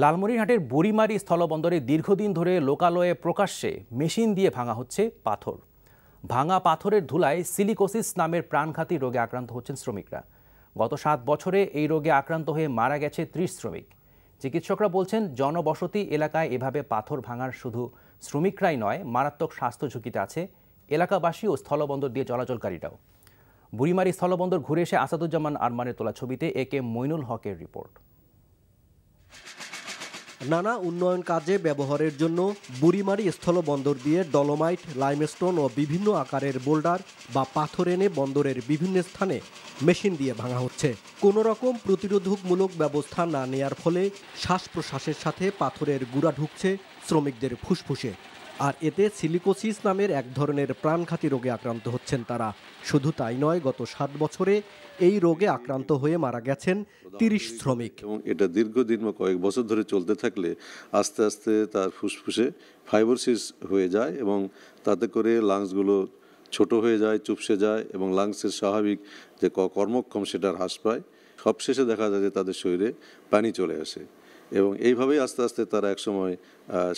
লালমনিরহাটের বুড়িমারি স্থলবন্দরে দীর্ঘদিন ধরে লোকালয়ে প্রকাশ্যে মেশিন দিয়ে ভাঙা হচ্ছে পাথর। ভাঙা পাথরের ধুলায় সিলিকোসিস নামের প্রাণঘাতী রোগে আক্রান্ত হচ্ছেন শ্রমিকরা। গত 7 বছরে এই রোগে আক্রান্ত হয়ে মারা গেছে 30 শ্রমিক। চিকিৎসকরা বলছেন, জনবসতি এলাকায় এভাবে পাথর ভাঙার শুধু শ্রমিকরাই নয়, মারাত্মক স্বাস্থ্য ঝুঁকিতে আছে এলাকাবাসী ও স্থলবন্দর দিয়ে চলাচলকারীরাও। বুড়িমারি স্থলবন্দর ঘুরে এসে আসাদুজ্জামান আরমানের তোলা ছবিতে একে মইনুল হকের রিপোর্ট। নানা উন্নয়ন কাজে ব্যবহারের জন্য বুড়িমারি স্থলবন্দর দিয়ে ডলোমাইট, লাইমস্টোন ও বিভিন্ন আকারের বোল্ডার বা পাথর এনে বন্দরের বিভিন্ন স্থানে মেশিন দিয়ে ভাঙা হচ্ছে। কোনো রকম প্রতিরোধকমূলক ব্যবস্থা না নেয়ার ফলে শ্বাস প্রশ্বাসের সাথে পাথরের গুঁড়া ঢুকছে শ্রমিকদের ফুসফুসে। আর এতে সিলিকোসিস নামের এক ধরনের প্রাণঘাতী রোগে আক্রান্ত হচ্ছেন তারা। শুধু তাই নয়, গত 7 বছরে এই রোগে আক্রান্ত হয়ে মারা গেছেন 30 শ্রমিক। এবং এটা দীর্ঘদিন বা কয়েক বছর ধরে চলতে থাকলে আস্তে আস্তে তার ফুসফুসে ফাইব্রোসিস হয়ে যায় এবং তাতে করে লাংসগুলো ছোট হয়ে যায়, চুপসে যায় এবং লাংসের স্বাভাবিক যে কর্মক্ষম সেটা হ্রাস পায়। সবশেষে দেখা যায় যে তাদের শরীরে পানি চলে আসে এবং এইভাবেই আস্তে আস্তে তারা একসময়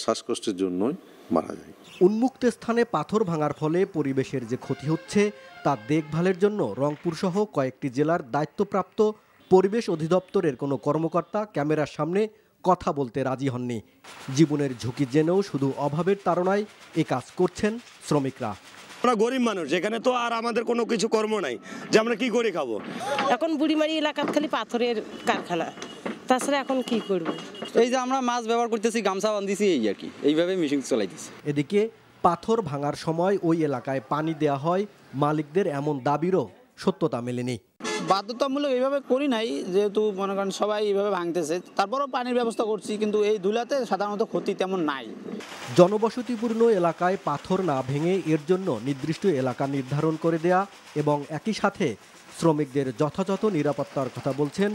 শ্বাসকষ্টের জন্যই মারা যায়। উন্মুক্ত স্থানে পাথর ভাঙার ফলে পরিবেশের যে ক্ষতি হচ্ছে তা দেখভালের জন্য রংপুর সহ কয়েকটি জেলার দায়িত্বপ্রাপ্ত পরিবেশ অধিদপ্তরের কোনো কর্মকর্তা ক্যামেরার সামনে কথা বলতে রাজি হননি। জীবনের ঝুঁকি জেনেও শুধু অভাবের তাড়নায় এ কাজ করছেন শ্রমিকরা। আমরা গরিব মানুষ, এখানে তো আর আমাদের কোনো কিছু কর্ম নাই যে আমরা কি করে খাবো। এখন বুড়িমারি এলাকার খালি পাথরের কারখানা, তাছাড়া এখন কি করব? এই যে আমরা মাছ ব্যবহার করতেছি, গামছা বান্ধিছি, এই আর কি, এইভাবে মেশিন চালাইতেছি। এদিকে পাথর ভাঙার সময় ওই এলাকায় পানি দেয়া হয় মালিকদের, এমন দাবিরও সত্যতা মেলেনি। বাধ্যতামূলক এইভাবে করি নাই, যেহেতু মনে করেন সবাই এইভাবে ভাঙতেছে, তারপরও পানির ব্যবস্থা করছি, কিন্তু এই ধুলাতে সাধারণত ক্ষতি তেমন নাই। জনবসতিপূর্ণ এলাকায় পাথর না ভেঙে এর জন্য নির্দিষ্ট এলাকা নির্ধারণ করে দেয়া এবং একই সাথে শ্রমিকদের যথাযথ নিরাপত্তার কথা বলছেন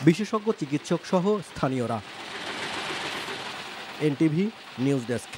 বিশেষজ্ঞ চিকিৎসক সহ স্থানীয়রা। NTV news desk.